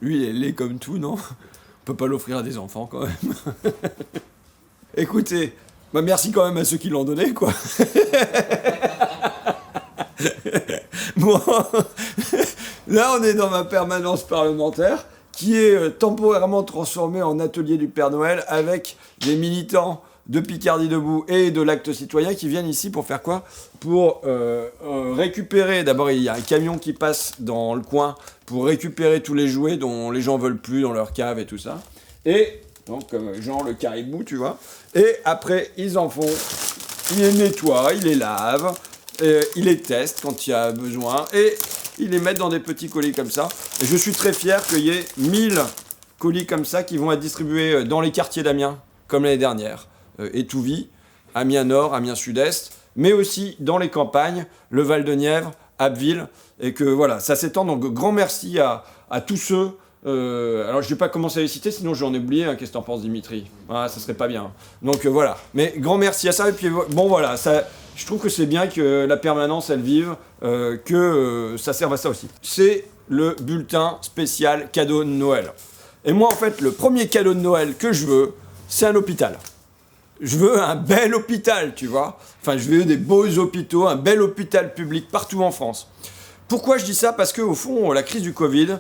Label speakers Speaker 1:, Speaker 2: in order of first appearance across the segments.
Speaker 1: Lui, il est laid comme tout, non? On peut pas l'offrir à des enfants, quand même. Écoutez, bah merci quand même à ceux qui l'ont donné, quoi. Bon, là, on est dans ma permanence parlementaire, qui est temporairement transformée en atelier du Père Noël, avec des militants de Picardie Debout et de l'Acte Citoyen qui viennent ici pour faire quoi? Pour récupérer, d'abord il y a un camion qui passe dans le coin pour récupérer tous les jouets dont les gens veulent plus dans leur cave et tout ça. Et donc genre le caribou, tu vois. Et après ils en font, ils les nettoient, ils les lavent, ils les testent quand il y a besoin et ils les mettent dans des petits colis comme ça. Et je suis très fier qu'il y ait 1000 colis comme ça qui vont être distribués dans les quartiers d'Amiens, comme l'année dernière. Étouvie, Amiens Nord, Amiens Sud-Est, mais aussi dans les campagnes, le Val-de-Nièvre, Abbeville, et que voilà, ça s'étend. Donc grand merci à tous ceux. Alors je ne vais pas commencer à les citer, sinon j'en ai oublié. Hein, qu'est-ce que t'en penses, Dimitri? Ah, ça serait pas bien. Donc voilà. Mais grand merci à ça. Et puis bon voilà, ça, je trouve que c'est bien que la permanence elle vive, que ça serve à ça aussi. C'est le bulletin spécial cadeau de Noël. Et moi en fait, le premier cadeau de Noël que je veux, c'est un hôpital. Je veux un bel hôpital, tu vois. Enfin, je veux des beaux hôpitaux, un bel hôpital public partout en France. Pourquoi je dis ça? Parce qu'au fond, la crise du Covid,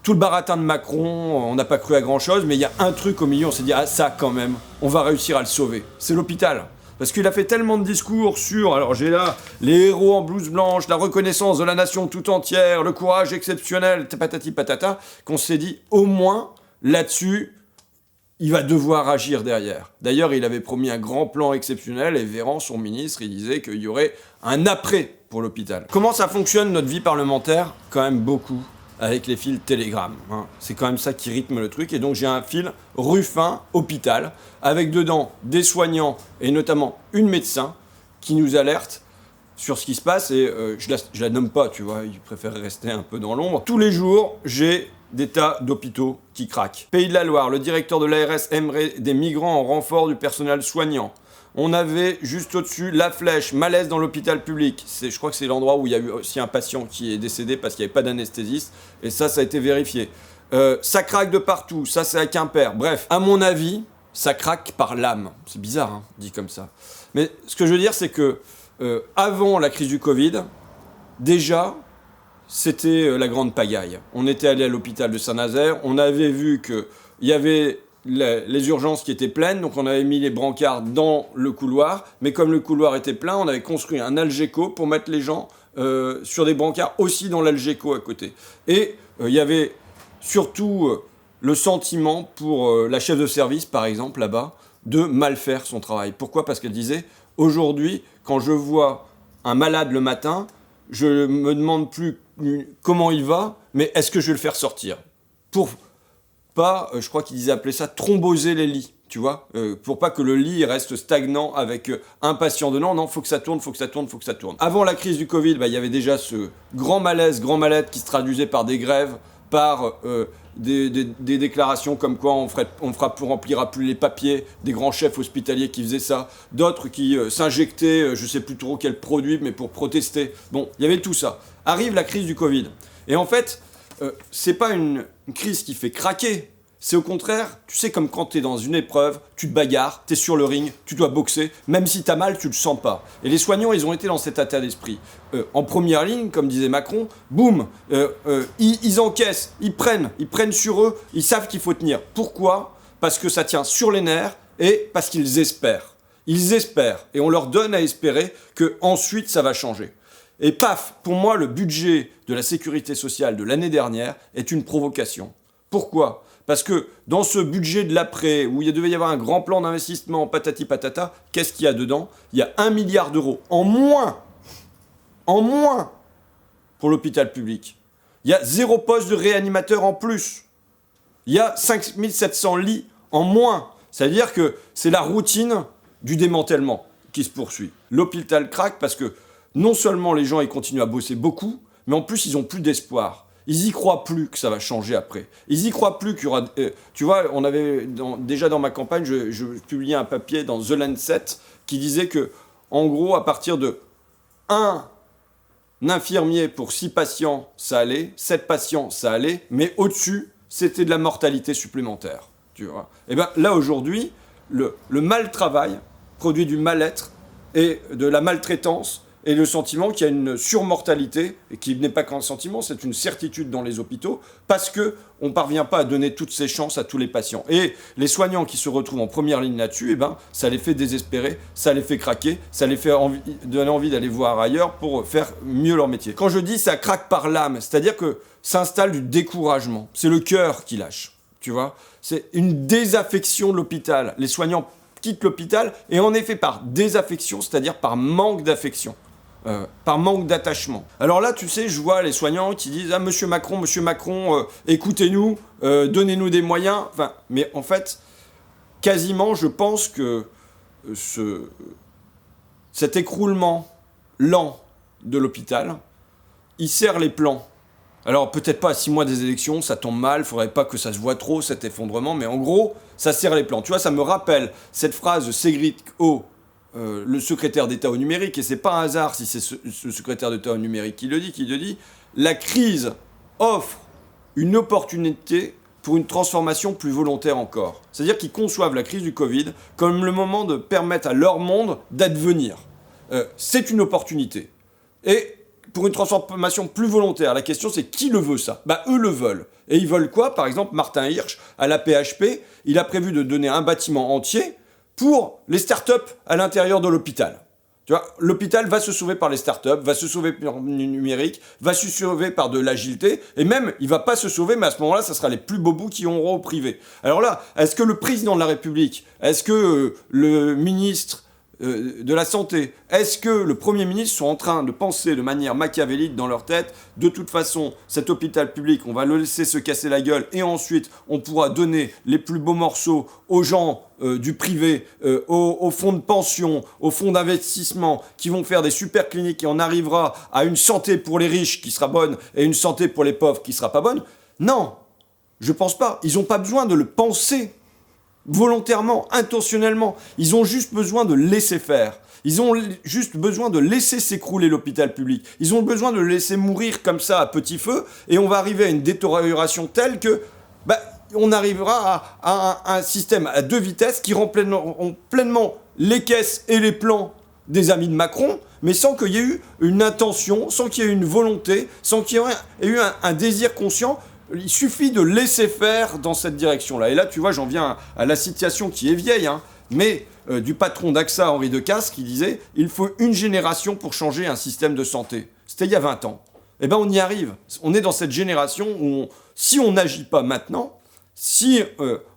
Speaker 1: tout le baratin de Macron, on n'a pas cru à grand-chose, mais il y a un truc au milieu, on s'est dit, ah ça quand même, on va réussir à le sauver. C'est l'hôpital. Parce qu'il a fait tellement de discours sur, alors j'ai là, les héros en blouse blanche, la reconnaissance de la nation tout entière, le courage exceptionnel, patati patata, qu'on s'est dit, au moins, là-dessus, il va devoir agir derrière. D'ailleurs, il avait promis un grand plan exceptionnel et Véran, son ministre, il disait qu'il y aurait un après pour l'hôpital. Comment ça fonctionne notre vie parlementaire? Quand même beaucoup avec les fils Telegram. Hein. C'est quand même ça qui rythme le truc. Et donc j'ai un fil Ruffin hôpital avec dedans des soignants et notamment une médecin qui nous alerte sur ce qui se passe et je la nomme pas, tu vois, il préfère rester un peu dans l'ombre. Tous les jours, j'ai des tas d'hôpitaux qui craquent. Pays de la Loire, le directeur de l'ARS aimerait des migrants en renfort du personnel soignant. On avait juste au-dessus La Flèche, malaise dans l'hôpital public. Je crois que c'est l'endroit où il y a eu aussi un patient qui est décédé parce qu'il n'y avait pas d'anesthésiste. Et ça a été vérifié. Ça craque de partout, ça c'est à Quimper. Bref, à mon avis, ça craque par l'âme. C'est bizarre, hein, dit comme ça. Mais ce que je veux dire, c'est que avant la crise du Covid, déjà, c'était la grande pagaille. On était allé à l'hôpital de Saint-Nazaire, on avait vu qu'il y avait les urgences qui étaient pleines, donc on avait mis les brancards dans le couloir, mais comme le couloir était plein, on avait construit un Algeco pour mettre les gens sur des brancards aussi dans l'Algeco à côté. Et il y avait surtout le sentiment pour la chef de service, par exemple, là-bas, de mal faire son travail. Pourquoi? Parce qu'elle disait, aujourd'hui, quand je vois un malade le matin, je me demande plus comment il va, mais est-ce que je vais le faire sortir? Pour pas, je crois qu'ils appelaient ça thromboser les lits, tu vois, pour pas que le lit reste stagnant avec un patient dedans. Non, faut que ça tourne, faut que ça tourne, faut que ça tourne. Avant la crise du Covid, il y avait déjà ce grand malaise, grand mal-être qui se traduisait par des grèves, par des déclarations comme quoi on remplira plus les papiers, des grands chefs hospitaliers qui faisaient ça, d'autres qui s'injectaient, je sais plus trop quel produit, mais pour protester. Bon, il y avait tout ça. Arrive la crise du Covid. Et en fait, c'est pas une crise qui fait craquer. C'est au contraire, tu sais, comme quand t'es dans une épreuve, tu te bagarres, t'es sur le ring, tu dois boxer, même si t'as mal, tu le sens pas. Et les soignants, ils ont été dans cet état d'esprit. En première ligne, comme disait Macron, boum, ils encaissent, ils prennent sur eux, ils savent qu'il faut tenir. Pourquoi? Parce que ça tient sur les nerfs et parce qu'ils espèrent. Ils espèrent, et on leur donne à espérer que ensuite ça va changer. Et paf, pour moi, le budget de la sécurité sociale de l'année dernière est une provocation. Pourquoi? Parce que dans ce budget de l'après, où il devait y avoir un grand plan d'investissement, patati patata, qu'est-ce qu'il y a dedans? Il y a 1 milliard d'euros en moins pour l'hôpital public. Il y a 0 poste de réanimateur en plus. Il y a 5700 lits en moins. C'est-à-dire que c'est la routine du démantèlement qui se poursuit. L'hôpital craque parce que non seulement les gens ils continuent à bosser beaucoup, mais en plus ils n'ont plus d'espoir. Ils y croient plus que ça va changer après. Ils y croient plus qu'il y aura... tu vois, on avait déjà dans ma campagne, je publiais un papier dans The Lancet qui disait que, en gros, à partir de 1 infirmier pour 6 patients, ça allait, 7 patients, ça allait, mais au-dessus, c'était de la mortalité supplémentaire. Tu vois. Et bien là, aujourd'hui, le mal-travail produit du mal-être et de la maltraitance et le sentiment qu'il y a une surmortalité, et qui n'est pas qu'un sentiment, c'est une certitude dans les hôpitaux, parce qu'on ne parvient pas à donner toutes ces chances à tous les patients. Et les soignants qui se retrouvent en première ligne là-dessus, eh ben, ça les fait désespérer, ça les fait craquer, ça les fait donner envie d'aller voir ailleurs pour faire mieux leur métier. Quand je dis ça craque par l'âme, c'est-à-dire que s'installe du découragement. C'est le cœur qui lâche, tu vois. C'est une désaffection de l'hôpital. Les soignants quittent l'hôpital, et en effet par désaffection, c'est-à-dire par manque d'affection. Par manque d'attachement. Alors là, tu sais, je vois les soignants qui disent « Ah, monsieur Macron, écoutez-nous, donnez-nous des moyens. » Enfin, mais en fait, quasiment, je pense que cet écroulement lent de l'hôpital, il serre les plans. Alors peut-être pas à 6 mois des élections, ça tombe mal, faudrait pas que ça se voit trop cet effondrement, mais en gros, ça serre les plans. Tu vois, ça me rappelle cette phrase de Ségrit-O, le secrétaire d'État au numérique, et c'est pas un hasard si c'est ce secrétaire d'État au numérique qui le dit, la crise offre une opportunité pour une transformation plus volontaire encore. C'est-à-dire qu'ils conçoivent la crise du Covid comme le moment de permettre à leur monde d'advenir. C'est une opportunité. Et pour une transformation plus volontaire, la question c'est qui le veut ça ? Bah eux le veulent. Et ils veulent quoi ? Par exemple, Martin Hirsch, à la PHP, il a prévu de donner un bâtiment entier pour les startups à l'intérieur de l'hôpital. Tu vois, l'hôpital va se sauver par les startups, va se sauver par le numérique, va se sauver par de l'agilité, et même, il va pas se sauver, mais à ce moment-là, ça sera les plus beaux bouts qui auront au privé. Alors là, est-ce que le président de la République, est-ce que le ministre de la Santé, est-ce que le Premier ministre sont en train de penser de manière machiavélique dans leur tête, de toute façon, cet hôpital public, on va le laisser se casser la gueule, et ensuite, on pourra donner les plus beaux morceaux aux gens du privé, aux fonds de pension, aux fonds d'investissement, qui vont faire des super cliniques, et on arrivera à une santé pour les riches qui sera bonne, et une santé pour les pauvres qui sera pas bonne? Non, je pense pas. Ils n'ont pas besoin de le penser volontairement, intentionnellement. Ils ont juste besoin de laisser faire. Ils ont juste besoin de laisser s'écrouler l'hôpital public. Ils ont besoin de le laisser mourir comme ça à petit feu, et on va arriver à une détérioration telle que on arrivera à un système à 2 vitesses qui rend pleinement les caisses et les plans des amis de Macron, mais sans qu'il y ait eu une intention, sans qu'il y ait eu une volonté, sans qu'il y ait eu un désir conscient. Il suffit de laisser faire dans cette direction-là. Et là, tu vois, j'en viens à la citation qui est vieille, mais du patron d'AXA, Henri Decazes, qui disait « Il faut une génération pour changer un système de santé ». C'était il y a 20 ans. Eh bien, on y arrive. On est dans cette génération où, si on n'agit pas maintenant, si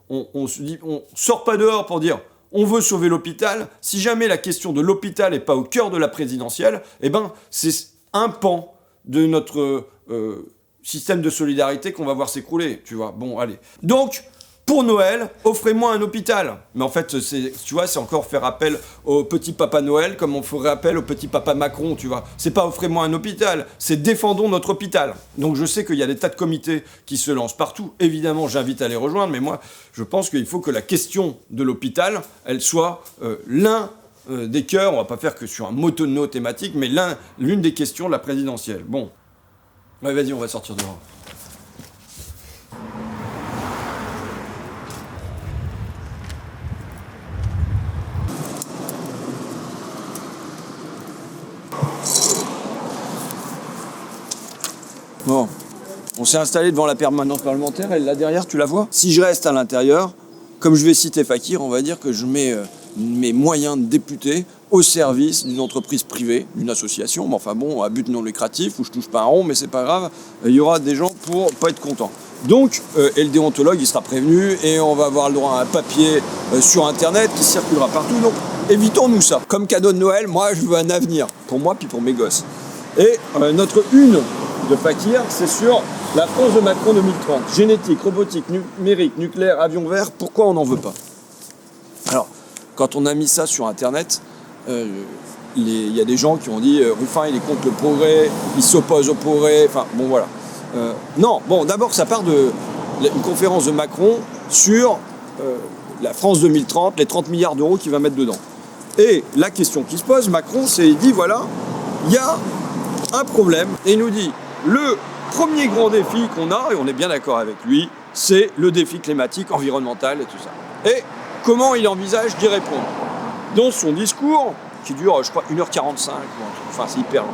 Speaker 1: on sort pas dehors pour dire « On veut sauver l'hôpital », si jamais la question de l'hôpital n'est pas au cœur de la présidentielle, eh ben, c'est un pan de notre système de solidarité qu'on va voir s'écrouler, tu vois. Bon, allez. Donc, pour Noël, offrez-moi un hôpital. Mais en fait, tu vois, c'est encore faire appel au petit papa Noël comme on ferait appel au petit papa Macron, tu vois. C'est pas offrez-moi un hôpital, c'est défendons notre hôpital. Donc je sais qu'il y a des tas de comités qui se lancent partout. Évidemment, j'invite à les rejoindre, mais moi, je pense qu'il faut que la question de l'hôpital, elle soit l'un des cœurs, on va pas faire que sur un motono thématique, mais l'une des questions de la présidentielle. Bon. Ouais, vas-y, on va sortir dehors. Bon, on s'est installé devant la permanence parlementaire, elle là derrière, tu la vois? Si je reste à l'intérieur, comme je vais citer Fakir, on va dire que je mets mes moyens de député au service d'une entreprise privée, d'une association, mais enfin bon, à but non lucratif, où je touche pas un rond, mais c'est pas grave, il y aura des gens pour pas être contents. Donc, et le déontologue, il sera prévenu, et on va avoir le droit à un papier sur Internet qui circulera partout, donc évitons-nous ça. Comme cadeau de Noël, moi, je veux un avenir, pour moi, puis pour mes gosses. Et notre une de Fakir, c'est sur la France de Macron 2030. Génétique, robotique, numérique, nucléaire, avion vert, pourquoi on n'en veut pas? Alors, quand on a mis ça sur Internet, il y a des gens qui ont dit Ruffin il est contre le progrès, il s'oppose au progrès, enfin bon voilà. Non, bon d'abord ça part d'une conférence de Macron sur la France 2030, les 30 milliards d'euros qu'il va mettre dedans. Et la question qui se pose, Macron, c'est il dit voilà, il y a un problème et il nous dit le premier grand défi qu'on a, et on est bien d'accord avec lui, c'est le défi climatique, environnemental et tout ça. Et comment il envisage d'y répondre? Dans son discours, qui dure, je crois, 1h45, enfin c'est hyper long,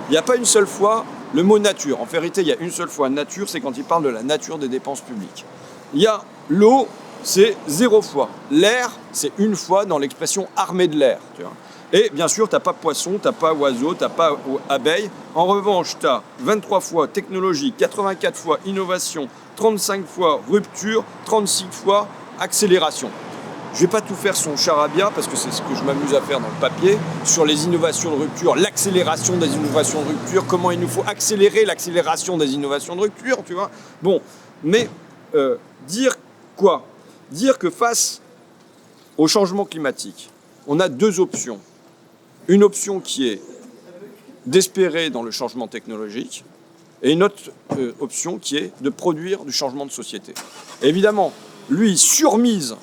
Speaker 1: il n'y a pas une seule fois le mot nature. En vérité, il y a une seule fois nature, c'est quand il parle de la nature des dépenses publiques. Il y a l'eau, c'est 0 fois. L'air, c'est 1 fois dans l'expression armée de l'air. Tu vois. Et bien sûr, tu n'as pas poisson, tu n'as pas oiseau, tu n'as pas abeille. En revanche, tu as 23 fois technologie, 84 fois innovation, 35 fois rupture, 36 fois accélération. Je ne vais pas tout faire son charabia, parce que c'est ce que je m'amuse à faire dans le papier, sur les innovations de rupture, l'accélération des innovations de rupture, comment il nous faut accélérer l'accélération des innovations de rupture, tu vois. Bon, mais dire quoi? Dire que face au changement climatique, on a 2 options. Une option qui est d'espérer dans le changement technologique, et une autre option qui est de produire du changement de société. Et évidemment, lui surmise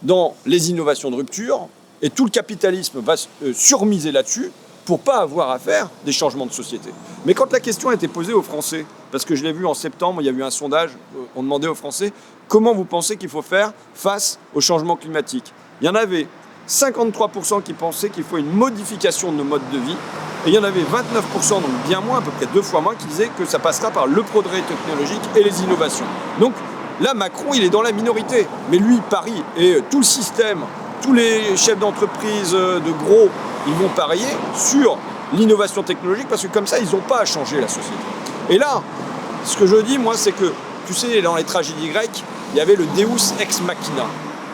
Speaker 1: dans les innovations de rupture, et tout le capitalisme va surmiser là-dessus pour pas avoir à faire des changements de société. Mais quand la question a été posée aux Français, parce que je l'ai vu en septembre, il y a eu un sondage, on demandait aux Français comment vous pensez qu'il faut faire face au changement climatique. Il y en avait 53% qui pensaient qu'il faut une modification de nos modes de vie, et il y en avait 29%, donc bien moins, à peu près 2 fois moins, qui disaient que ça passera par le progrès technologique et les innovations. Donc là, Macron, il est dans la minorité. Mais lui, Paris et tout le système, tous les chefs d'entreprise de gros, ils vont parier sur l'innovation technologique parce que comme ça, ils n'ont pas à changer la société. Et là, ce que je dis, moi, c'est que, tu sais, dans les tragédies grecques, il y avait le Deus ex machina.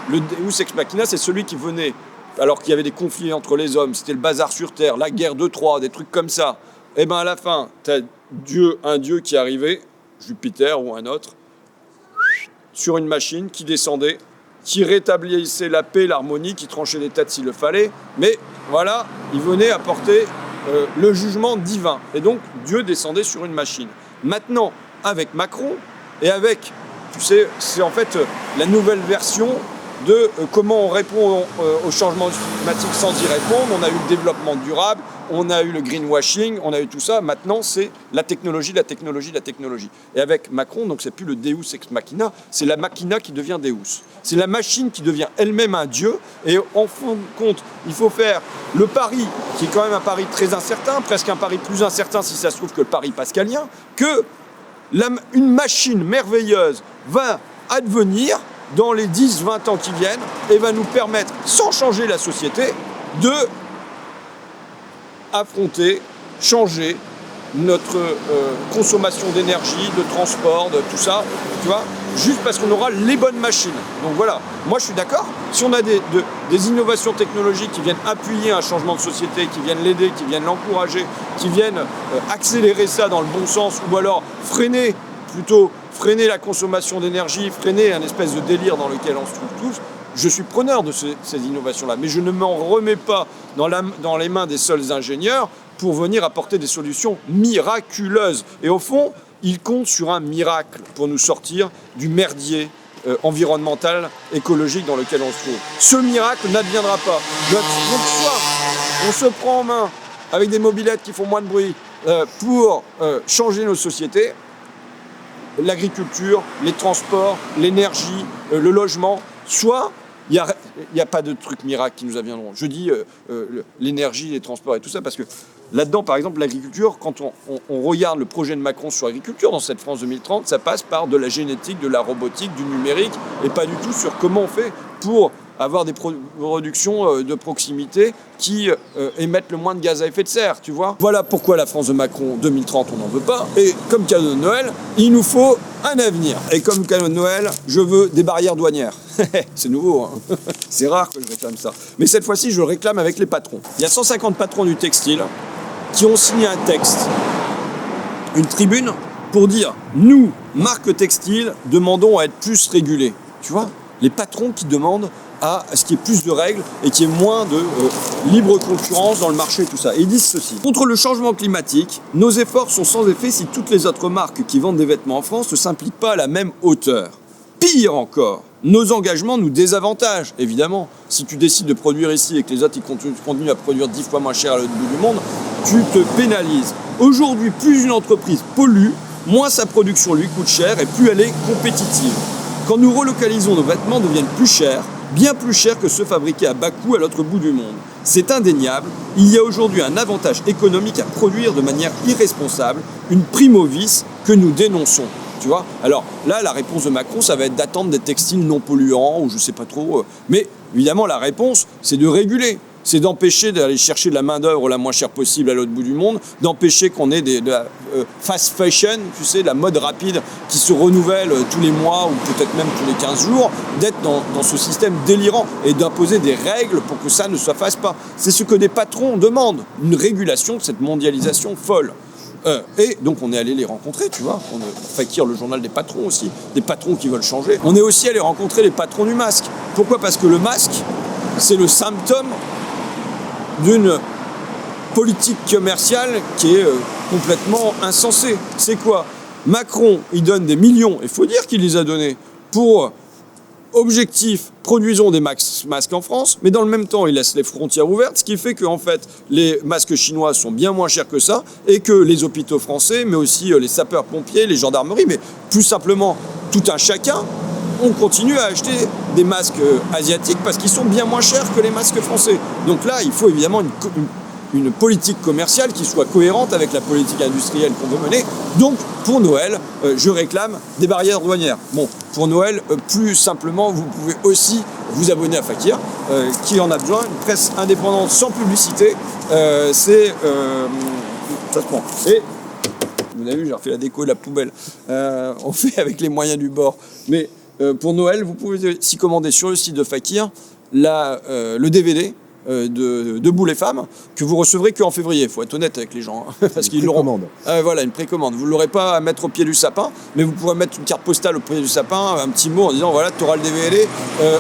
Speaker 1: Le Deus ex machina, c'est celui qui venait, alors qu'il y avait des conflits entre les hommes, c'était le bazar sur Terre, la guerre de Troie, des trucs comme ça. Et bien à la fin, tu as un dieu qui arrivait, Jupiter ou un autre, sur une machine qui descendait, qui rétablissait la paix, l'harmonie, qui tranchait les têtes s'il le fallait. Mais voilà, il venait apporter le jugement divin. Et donc, Dieu descendait sur une machine. Maintenant, avec Macron, et avec, tu sais, c'est en fait la nouvelle version de comment on répond au changement climatique sans y répondre. On a eu le développement durable, on a eu le greenwashing, on a eu tout ça. Maintenant, c'est la technologie, la technologie, la technologie. Et avec Macron, donc c'est plus le Deus ex machina, c'est la machina qui devient Deus. C'est la machine qui devient elle-même un dieu. Et en fin de compte, il faut faire le pari, qui est quand même un pari très incertain, presque un pari plus incertain si ça se trouve que le pari pascalien, que une machine merveilleuse va advenir dans les 10-20 ans qui viennent et va nous permettre, sans changer la société, de affronter, changer notre consommation d'énergie, de transport, de tout ça, tu vois, juste parce qu'on aura les bonnes machines. Donc voilà, moi je suis d'accord, si on a des innovations technologiques qui viennent appuyer un changement de société, qui viennent l'aider, qui viennent l'encourager, qui viennent accélérer ça dans le bon sens, ou alors freiner la consommation d'énergie, freiner un espèce de délire dans lequel on se trouve tous, je suis preneur de ces innovations-là. Mais je ne m'en remets pas dans les mains des seuls ingénieurs pour venir apporter des solutions miraculeuses. Et au fond, ils comptent sur un miracle pour nous sortir du merdier environnemental, écologique dans lequel on se trouve. Ce miracle n'adviendra pas. Donc soit on se prend en main avec des mobylettes qui font moins de bruit pour changer nos sociétés, l'agriculture, les transports, l'énergie, le logement, soit il n'y a pas de truc miracle qui nous adviendront. Je dis l'énergie, les transports et tout ça, parce que là-dedans, par exemple, l'agriculture, quand on regarde le projet de Macron sur l'agriculture dans cette France 2030, ça passe par de la génétique, de la robotique, du numérique, et pas du tout sur comment on fait pour avoir des productions de proximité qui émettent le moins de gaz à effet de serre, tu vois. Voilà pourquoi la France de Macron 2030, on n'en veut pas. Et comme cadeau de Noël, il nous faut un avenir. Et comme cadeau de Noël, je veux des barrières douanières. C'est nouveau, hein. C'est rare que je réclame ça. Mais cette fois-ci, je le réclame avec les patrons. Il y a 150 patrons du textile qui ont signé un texte, une tribune, pour dire « Nous, marque textile, demandons à être plus régulés. » Tu vois, les patrons qui demandent à ce qu'il y ait plus de règles et qu'il y ait moins de libre concurrence dans le marché, tout ça. Et ils disent ceci. Contre le changement climatique, nos efforts sont sans effet si toutes les autres marques qui vendent des vêtements en France ne s'impliquent pas à la même hauteur. Pire encore, Nos engagements nous désavantagent, évidemment. Si tu décides de produire ici et que les autres ils continuent à produire 10 fois moins cher à l'autre bout du monde, tu te pénalises. Aujourd'hui, plus une entreprise pollue, moins sa production lui coûte cher et plus elle est compétitive. Quand nous relocalisons, nos vêtements deviennent plus chers, bien plus chers que ceux fabriqués à bas coût à l'autre bout du monde. C'est indéniable, il y a aujourd'hui un avantage économique à produire de manière irresponsable, une primo vice que nous dénonçons. Tu vois ? Alors là, la réponse de Macron, ça va être d'attendre des textiles non polluants, ou je sais pas trop. Mais évidemment, la réponse, c'est de réguler. C'est d'empêcher d'aller chercher de la main-d'œuvre la moins chère possible à l'autre bout du monde, d'empêcher qu'on ait de la fast fashion, tu sais, la mode rapide qui se renouvelle tous les mois ou peut-être même tous les 15 jours, d'être dans ce système délirant et d'imposer des règles pour que ça ne se fasse pas. C'est ce que des patrons demandent, une régulation de cette mondialisation folle. Et donc on est allé les rencontrer, tu vois, Fakir, le journal des patrons aussi, des patrons qui veulent changer. On est aussi allé rencontrer les patrons du masque. Pourquoi ? Parce que le masque, c'est le symptôme d'une politique commerciale qui est complètement insensée. C'est quoi ? Macron, il donne des millions, il faut dire qu'il les a donnés, pour objectif, produisons des masques en France, mais dans le même temps, il laisse les frontières ouvertes, ce qui fait que en fait, les masques chinois sont bien moins chers que ça, et que les hôpitaux français, mais aussi les sapeurs-pompiers, les gendarmeries, mais plus simplement tout un chacun, on continue à acheter des masques asiatiques parce qu'ils sont bien moins chers que les masques français. Donc là, il faut évidemment une politique commerciale qui soit cohérente avec la politique industrielle qu'on veut mener. Donc, pour Noël, je réclame des barrières douanières. Bon, pour Noël, plus simplement, vous pouvez aussi vous abonner à Fakir, qui en a besoin, une presse indépendante sans publicité. Ça se prend. Et, vous avez vu, j'ai refait la déco de la poubelle. On fait avec les moyens du bord. Mais pour Noël, vous pouvez s'y commander sur le site de Fakir le DVD de Debout les femmes, que vous recevrez qu'en février. Il faut être honnête avec les gens, hein, parce qu'ils l'auront. Voilà, une précommande. Vous ne l'aurez pas à mettre au pied du sapin, mais vous pourrez mettre une carte postale au pied du sapin, un petit mot en disant voilà, tu auras le DVD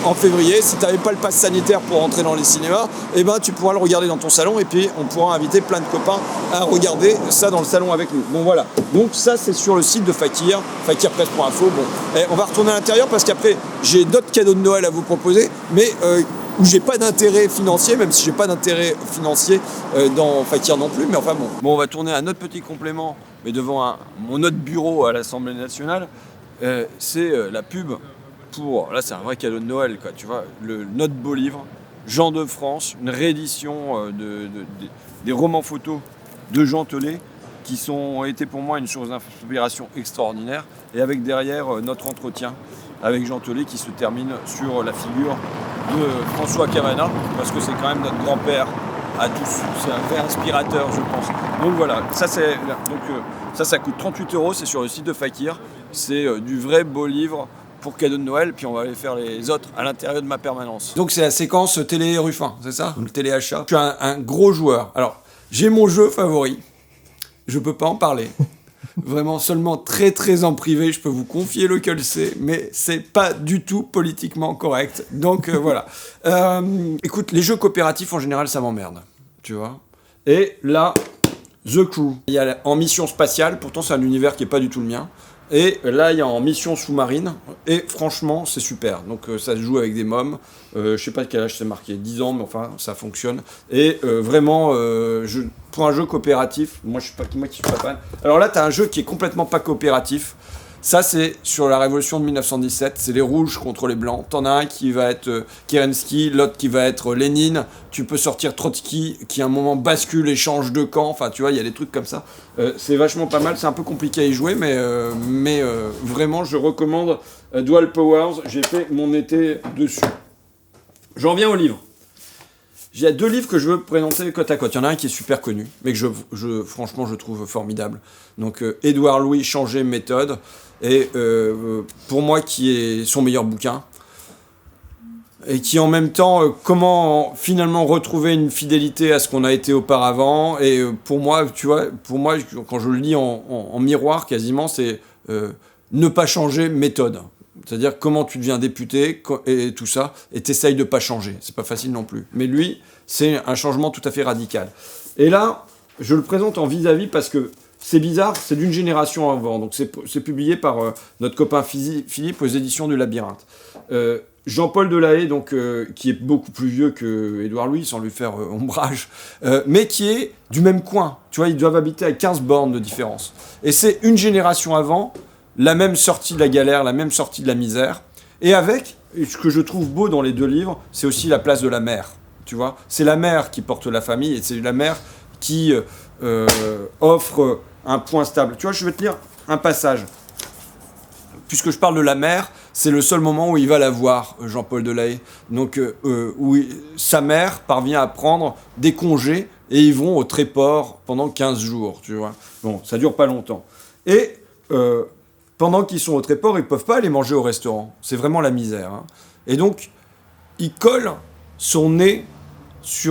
Speaker 1: en février. Si tu n'avais pas le pass sanitaire pour rentrer dans les cinémas, eh ben, tu pourras le regarder dans ton salon et puis on pourra inviter plein de copains à regarder ça dans le salon avec nous. Bon voilà, donc ça c'est sur le site de Fakir, fakirpresse.info. Bon, on va retourner à l'intérieur parce qu'après j'ai d'autres cadeaux de Noël à vous proposer, mais où j'ai pas d'intérêt financier, même si j'ai pas d'intérêt financier dans Fakir non plus, mais enfin bon. Bon, on va tourner un autre petit complément, mais devant mon autre bureau à l'Assemblée nationale, c'est la pub pour, là c'est un vrai cadeau de Noël, quoi, tu vois, notre beau livre, Jean de France, une réédition des romans photos de Jean Telet, qui ont été pour moi une source d'inspiration extraordinaire, et avec derrière notre entretien avec Jean Telet qui se termine sur la figure de François Cavana, parce que c'est quand même notre grand-père à tous. C'est un vrai inspirateur, je pense. Donc voilà, ça coûte 38 €, c'est sur le site de Fakir. C'est du vrai beau livre pour cadeau de Noël, puis on va aller faire les autres à l'intérieur de ma permanence. Donc c'est la séquence télé Ruffin, c'est ça ? Le téléachat. Je suis un gros joueur. Alors, j'ai mon jeu favori. Je peux pas en parler. Vraiment seulement très très en privé, je peux vous confier lequel c'est, mais c'est pas du tout politiquement correct. Donc voilà. Écoute, les jeux coopératifs en général ça m'emmerde, tu vois. Et là, The Crew. Il y a en mission spatiale, pourtant c'est un univers qui est pas du tout le mien. Et là, il y a en mission sous-marine, et franchement, c'est super. Donc ça se joue avec des mômes, je sais pas de quel âge c'est marqué, 10 ans, mais enfin, ça fonctionne. Et vraiment, pour un jeu coopératif, moi qui suis pas fan. Alors là, tu as un jeu qui est complètement pas coopératif. Ça, c'est sur la révolution de 1917, c'est les rouges contre les blancs. T'en as un qui va être Kerensky, l'autre qui va être Lénine. Tu peux sortir Trotsky, qui à un moment bascule et change de camp. Enfin, tu vois, il y a des trucs comme ça. C'est vachement pas mal, c'est un peu compliqué à y jouer, mais vraiment, je recommande Dual Powers. J'ai fait mon été dessus. J'en viens au livre. Il y a 2 livres que je veux présenter côte à côte. Il y en a un qui est super connu, mais que franchement, je trouve formidable. Donc, Édouard Louis, Changer méthode. Et pour moi, qui est son meilleur bouquin. Et qui en même temps, comment finalement retrouver une fidélité à ce qu'on a été auparavant. Et pour moi, tu vois, quand je le lis en miroir quasiment, c'est ne pas changer méthode. C'est-à-dire comment tu deviens député et tout ça, et t'essayes de pas changer. C'est pas facile non plus. Mais lui, c'est un changement tout à fait radical. Et là, je le présente en vis-à-vis parce que c'est bizarre, c'est d'une génération avant. Donc c'est publié par notre copain Philippe aux éditions du Labyrinthe. Jean-Paul Delahaye, donc, qui est beaucoup plus vieux que Édouard Louis, sans lui faire ombrage, mais qui est du même coin. Tu vois, ils doivent habiter à 15 bornes de différence. Et c'est une génération avant, la même sortie de la galère, la même sortie de la misère. Et avec, ce que je trouve beau dans les deux livres, c'est aussi la place de la mère. Tu vois, c'est la mère qui porte la famille et c'est la mère qui offre un point stable. Tu vois, je vais te lire un passage. Puisque je parle de la mère, c'est le seul moment où il va la voir, Jean-Paul Delahaye. Donc, sa mère parvient à prendre des congés et ils vont au Tréport pendant 15 jours, tu vois. Bon, ça dure pas longtemps. Et pendant qu'ils sont au Tréport, ils peuvent pas aller manger au restaurant. C'est vraiment la misère. Hein. Et donc, il colle son nez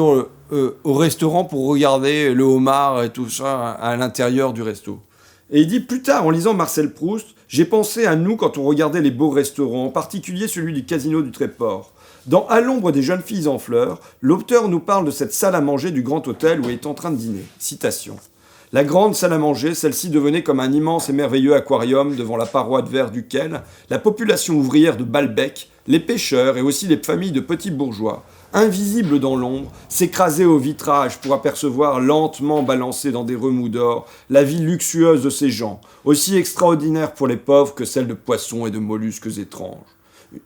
Speaker 1: au restaurant pour regarder le homard et tout ça à l'intérieur du resto. Et il dit, plus tard, en lisant Marcel Proust, j'ai pensé à nous quand on regardait les beaux restaurants, en particulier celui du Casino du Tréport. Dans À l'ombre des jeunes filles en fleurs, l'auteur nous parle de cette salle à manger du grand hôtel où il est en train de dîner. Citation. La grande salle à manger, celle-ci devenait comme un immense et merveilleux aquarium devant la paroi de verre duquel la population ouvrière de Balbec, les pêcheurs et aussi les familles de petits bourgeois, invisibles dans l'ombre, s'écrasaient au vitrage pour apercevoir lentement balancée dans des remous d'or la vie luxueuse de ces gens, aussi extraordinaire pour les pauvres que celle de poissons et de mollusques étranges.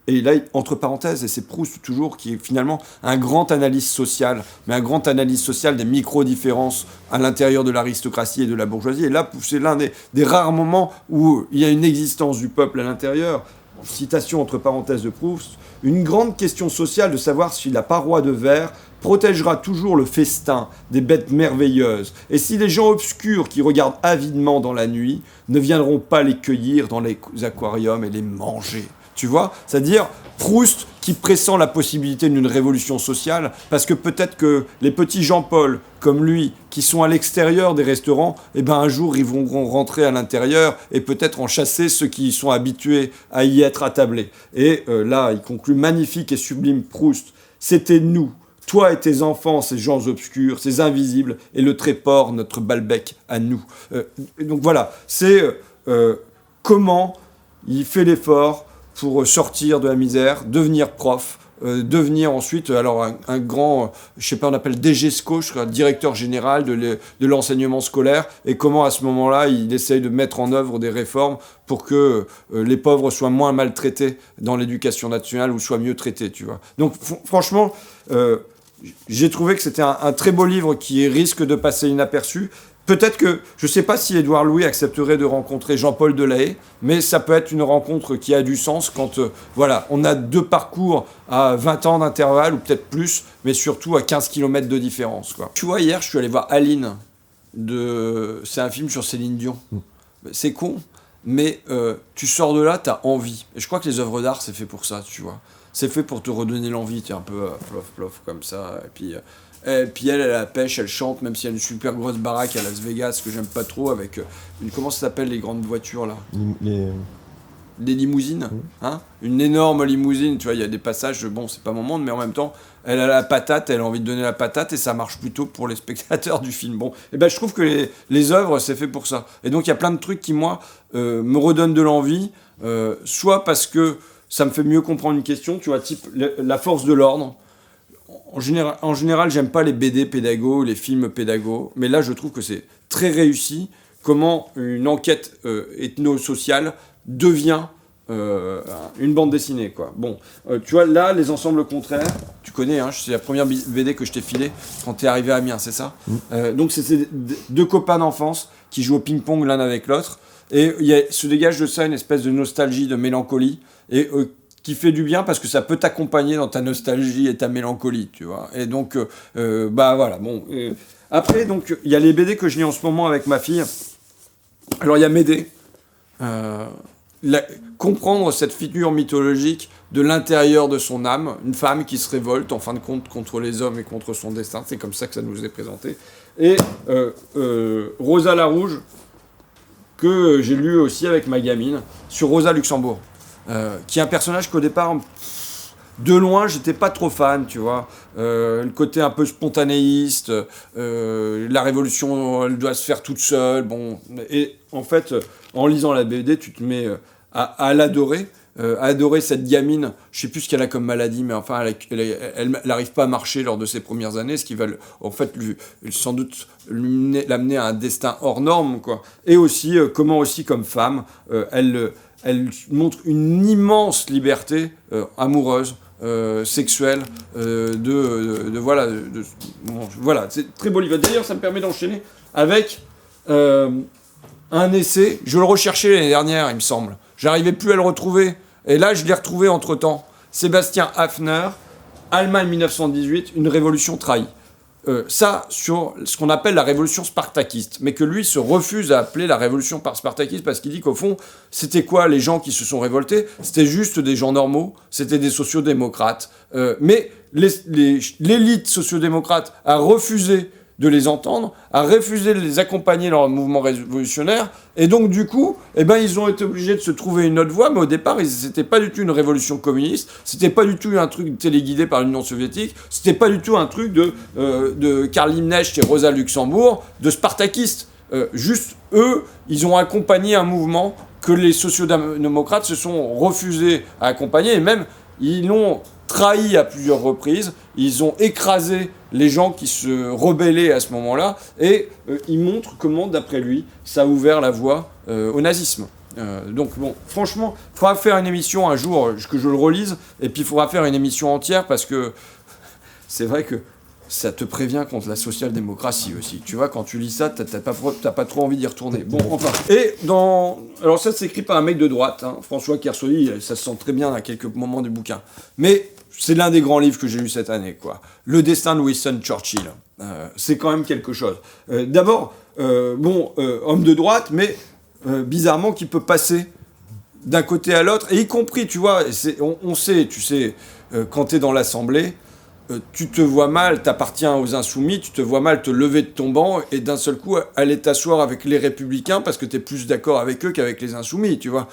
Speaker 1: Et là, entre parenthèses, et c'est Proust toujours qui est finalement un grand analyste social, mais un grand analyste social des micro-différences à l'intérieur de l'aristocratie et de la bourgeoisie. Et là, c'est l'un des rares moments où il y a une existence du peuple à l'intérieur. Citation entre parenthèses de Proust, une grande question sociale de savoir si la paroi de verre protégera toujours le festin des bêtes merveilleuses, et si les gens obscurs qui regardent avidement dans la nuit ne viendront pas les cueillir dans les aquariums et les manger. Tu vois ? C'est-à-dire Proust qui pressent la possibilité d'une révolution sociale, parce que peut-être que les petits Jean-Paul, comme lui, qui sont à l'extérieur des restaurants, eh ben un jour ils vont rentrer à l'intérieur et peut-être en chasser ceux qui sont habitués à y être attablés. Et là, il conclut magnifique et sublime Proust. C'était nous, toi et tes enfants, ces gens obscurs, ces invisibles, et le Tréport, notre Balbec à nous. Donc voilà, c'est comment il fait l'effort pour sortir de la misère, devenir prof, devenir ensuite alors un grand, je sais pas, on appelle DGESCO, je crois, directeur général de l'enseignement scolaire, et comment à ce moment-là il essaye de mettre en œuvre des réformes pour que les pauvres soient moins maltraités dans l'éducation nationale ou soient mieux traités, tu vois. Donc franchement, j'ai trouvé que c'était un très beau livre qui risque de passer inaperçu. Peut-être que, je ne sais pas si Édouard Louis accepterait de rencontrer Jean-Paul Delahaye, mais ça peut être une rencontre qui a du sens quand, voilà, on a deux parcours à 20 ans d'intervalle, ou peut-être plus, mais surtout à 15 km de différence, quoi. Tu vois, hier, je suis allé voir Aline, c'est un film sur Céline Dion. C'est con, mais tu sors de là, t'as envie. Et je crois que les œuvres d'art, c'est fait pour ça, tu vois. C'est fait pour te redonner l'envie, tu es un peu plof, plof, comme ça, et puis elle la pêche, elle chante, même s'il y a une super grosse baraque à Las Vegas que j'aime pas trop, avec comment ça s'appelle les grandes voitures là ? Des limousines, hein ? Une énorme limousine, tu vois, il y a des passages, bon, c'est pas mon monde, mais en même temps, elle a la patate, elle a envie de donner la patate, et ça marche plutôt pour les spectateurs du film. Bon, et ben je trouve que les œuvres, c'est fait pour ça. Et donc il y a plein de trucs qui, moi, me redonnent de l'envie, soit parce que ça me fait mieux comprendre une question, tu vois, type la force de l'ordre. En général, j'aime pas les BD pédago, les films pédago, mais là, je trouve que c'est très réussi comment une enquête ethno-sociale devient une bande dessinée, quoi. Bon, tu vois, là, les ensembles contraires, tu connais, hein, c'est la première BD que je t'ai filée quand t'es arrivé à Amiens, c'est ça ? Donc, c'est deux copains d'enfance qui jouent au ping-pong l'un avec l'autre, et se dégage de ça une espèce de nostalgie, de mélancolie, et qui fait du bien parce que ça peut t'accompagner dans ta nostalgie et ta mélancolie, tu vois. Et donc, bah voilà, bon. Après, donc, il y a les BD que je lis en ce moment avec ma fille. Alors, il y a Médée. Comprendre cette figure mythologique de l'intérieur de son âme, une femme qui se révolte, en fin de compte, contre les hommes et contre son destin. C'est comme ça que ça nous est présenté. Et Rosa la Rouge, que j'ai lu aussi avec ma gamine, sur Rosa Luxembourg. Qui est un personnage qu'au départ, de loin, j'étais pas trop fan, tu vois. Le côté un peu spontanéiste, la révolution, elle doit se faire toute seule. Bon, et en fait, en lisant la BD, tu te mets à l'adorer. Adorer cette gamine, je sais plus ce qu'elle a comme maladie, mais enfin, elle n'arrive pas à marcher lors de ses premières années, ce qui va, en fait, sans doute l'amener à un destin hors norme, quoi. Et aussi, comment aussi, comme femme, elle montre une immense liberté amoureuse, sexuelle, voilà, voilà, c'est très beau livre. D'ailleurs, ça me permet d'enchaîner avec un essai. Je le recherchais l'année dernière, il me semble. J'arrivais plus à le retrouver. Et là, je l'ai retrouvé entre-temps. Sébastien Haffner, Allemagne 1918, une révolution trahie. Ça, sur ce qu'on appelle la révolution spartakiste, mais que lui se refuse à appeler la révolution spartakiste parce qu'il dit qu'au fond, c'était quoi les gens qui se sont révoltés? C'était juste des gens normaux, c'était des sociodémocrates. Mais l'élite sociodémocrate a refusé de les entendre, a refusé de les accompagner dans le mouvement révolutionnaire, et donc du coup, ils ont été obligés de se trouver une autre voie, mais au départ, c'était pas du tout une révolution communiste, c'était pas du tout un truc téléguidé par l'Union soviétique, c'était pas du tout un truc de Karl Liebknecht et Rosa Luxembourg, de spartakistes. Juste, eux, ils ont accompagné un mouvement que les sociodémocrates se sont refusés à accompagner, et même, ils l'ont trahi à plusieurs reprises, ils ont écrasé les gens qui se rebellaient à ce moment-là, et il montre comment, d'après lui, ça a ouvert la voie au nazisme. Donc bon, franchement, il faudra faire une émission un jour, que je le relise, et puis il faudra faire une émission entière, parce que c'est vrai que ça te prévient contre la social-démocratie aussi. Tu vois, quand tu lis ça, t'as pas trop envie d'y retourner. Bon, enfin. Et alors ça, c'est écrit par un mec de droite, hein, François Kersoli, ça se sent très bien à quelques moments du bouquin. Mais c'est l'un des grands livres que j'ai lu cette année, quoi. Le destin de Winston Churchill. C'est quand même quelque chose. D'abord, homme de droite, mais bizarrement, qui peut passer d'un côté à l'autre, et y compris, tu vois, on sait, tu sais, quand t'es dans l'Assemblée, tu te vois mal, t'appartiens aux insoumis, tu te vois mal te lever de ton banc et d'un seul coup aller t'asseoir avec les républicains parce que t'es plus d'accord avec eux qu'avec les insoumis, tu vois.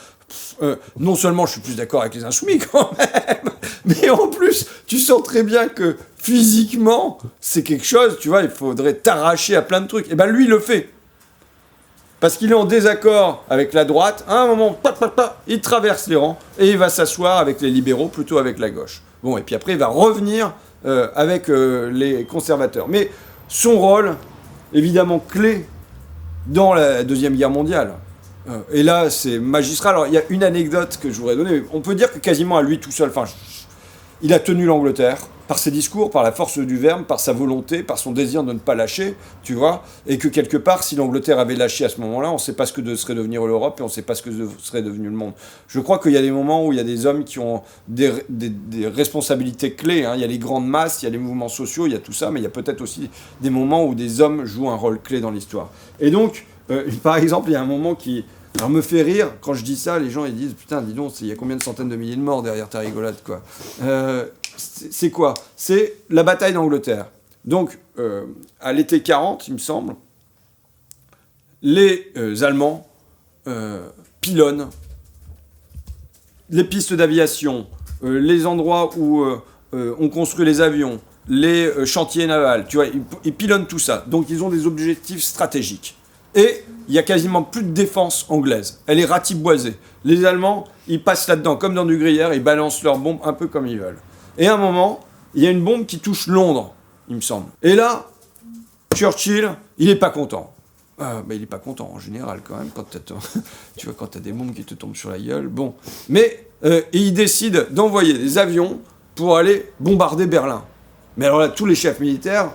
Speaker 1: Non seulement je suis plus d'accord avec les insoumis quand même, mais en plus tu sens très bien que physiquement c'est quelque chose, tu vois, il faudrait t'arracher à plein de trucs. Et ben lui il le fait. Parce qu'il est en désaccord avec la droite, à un moment, il traverse les rangs et il va s'asseoir avec les libéraux, plutôt avec la gauche. Bon, et puis après il va revenir avec les conservateurs. Mais son rôle, évidemment clé dans la Deuxième Guerre mondiale. Et là, c'est magistral. Alors, il y a une anecdote que je voudrais donner. On peut dire que quasiment à lui tout seul, il a tenu l'Angleterre par ses discours, par la force du verbe, par sa volonté, par son désir de ne pas lâcher, tu vois, et que quelque part, si l'Angleterre avait lâché à ce moment-là, on ne sait pas ce que serait devenir l'Europe et on ne sait pas ce que serait devenu le monde. Je crois qu'il y a des moments où il y a des hommes qui ont des responsabilités clés, hein. Il y a les grandes masses, il y a les mouvements sociaux, il y a tout ça, mais il y a peut-être aussi des moments où des hommes jouent un rôle clé dans l'histoire. Et donc, par exemple, il y a un moment qui... Alors, me fait rire, quand je dis ça, les gens ils disent putain, dis donc, il y a combien de centaines de milliers de morts derrière ta rigolade, quoi. C'est quoi? C'est la bataille d'Angleterre. Donc, à l'été 40, il me semble, les Allemands pilonnent les pistes d'aviation, les endroits où on construit les avions, les chantiers navals, tu vois, ils pilonnent tout ça. Donc, ils ont des objectifs stratégiques. Et il n'y a quasiment plus de défense anglaise. Elle est ratiboisée. Les Allemands, ils passent là-dedans comme dans du gruyère, ils balancent leurs bombes un peu comme ils veulent. Et à un moment, il y a une bombe qui touche Londres, il me semble. Et là, Churchill, il n'est pas content. Il n'est pas content en général quand même, quand tu vois, quand tu as des bombes qui te tombent sur la gueule. Bon. Mais il décide d'envoyer des avions pour aller bombarder Berlin. Mais alors là, tous les chefs militaires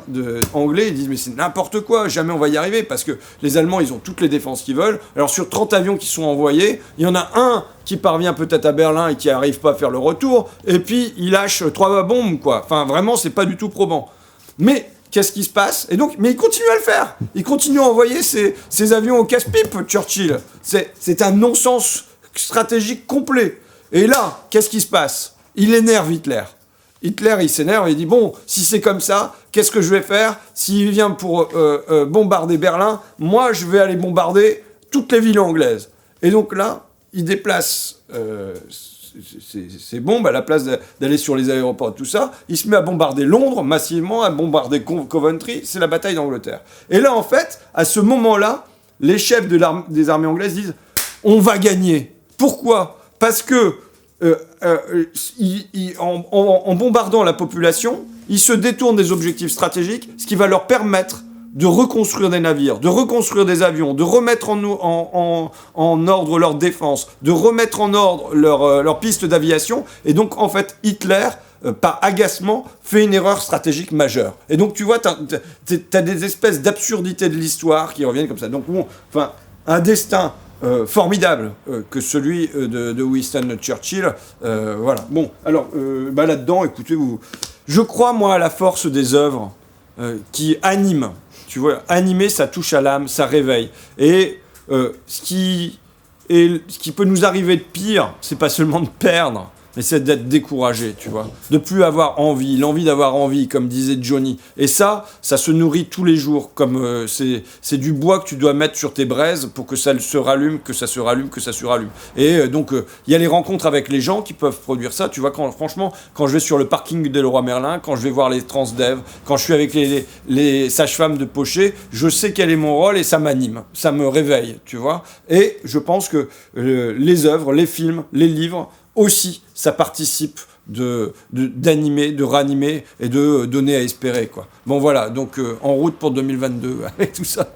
Speaker 1: anglais, ils disent « Mais c'est n'importe quoi, jamais on va y arriver » parce que les Allemands, ils ont toutes les défenses qu'ils veulent. Alors sur 30 avions qui sont envoyés, il y en a un qui parvient peut-être à Berlin et qui n'arrive pas à faire le retour, et puis il lâche 3 bombes, quoi. Enfin, vraiment, c'est pas du tout probant. Mais qu'est-ce qui se passe? Et donc, mais il continue à le faire. Il continue à envoyer ses avions au casse-pipe, Churchill. C'est un non-sens stratégique complet. Et là, qu'est-ce qui se passe? Il énerve Hitler. Hitler, il s'énerve et il dit « Bon, si c'est comme ça, qu'est-ce que je vais faire? S'il vient pour bombarder Berlin, moi, je vais aller bombarder toutes les villes anglaises. » Et donc là, il déplace ces bombes, à la place d'aller sur les aéroports, tout ça, il se met à bombarder Londres massivement, à bombarder Coventry, c'est la bataille d'Angleterre. Et là, en fait, à ce moment-là, les chefs des armées anglaises disent « on va gagner ». Pourquoi ? Parce que en bombardant la population, ils se détournent des objectifs stratégiques, ce qui va leur permettre de reconstruire des navires, de reconstruire des avions, de remettre en ordre leur défense, de remettre en ordre leur piste d'aviation. Et donc, en fait, Hitler, par agacement, fait une erreur stratégique majeure. Et donc, tu vois, t'as des espèces d'absurdités de l'histoire qui reviennent comme ça. Donc, bon, enfin, un destin formidable que celui de Winston Churchill. Voilà. Bon, alors, là-dedans, écoutez-vous, je crois, moi, à la force des œuvres qui animent. Tu vois, animer, ça touche à l'âme, ça réveille. Et ce qui peut nous arriver de pire, c'est pas seulement de perdre, mais c'est d'être découragé, tu vois. De plus avoir envie, l'envie d'avoir envie, comme disait Johnny. Et ça se nourrit tous les jours, comme c'est du bois que tu dois mettre sur tes braises pour que ça se rallume, que ça se rallume, que ça se rallume. Et donc, il y a les rencontres avec les gens qui peuvent produire ça. Tu vois, franchement, quand je vais sur le parking de Leroy Merlin, quand je vais voir les transdev, quand je suis avec les sages-femmes de Pocher, je sais quel est mon rôle et ça m'anime, ça me réveille, tu vois. Et je pense que les œuvres, les films, les livres, aussi, ça participe d'animer, de ranimer et de donner à espérer, quoi. Bon, voilà, donc en route pour 2022 avec tout ça.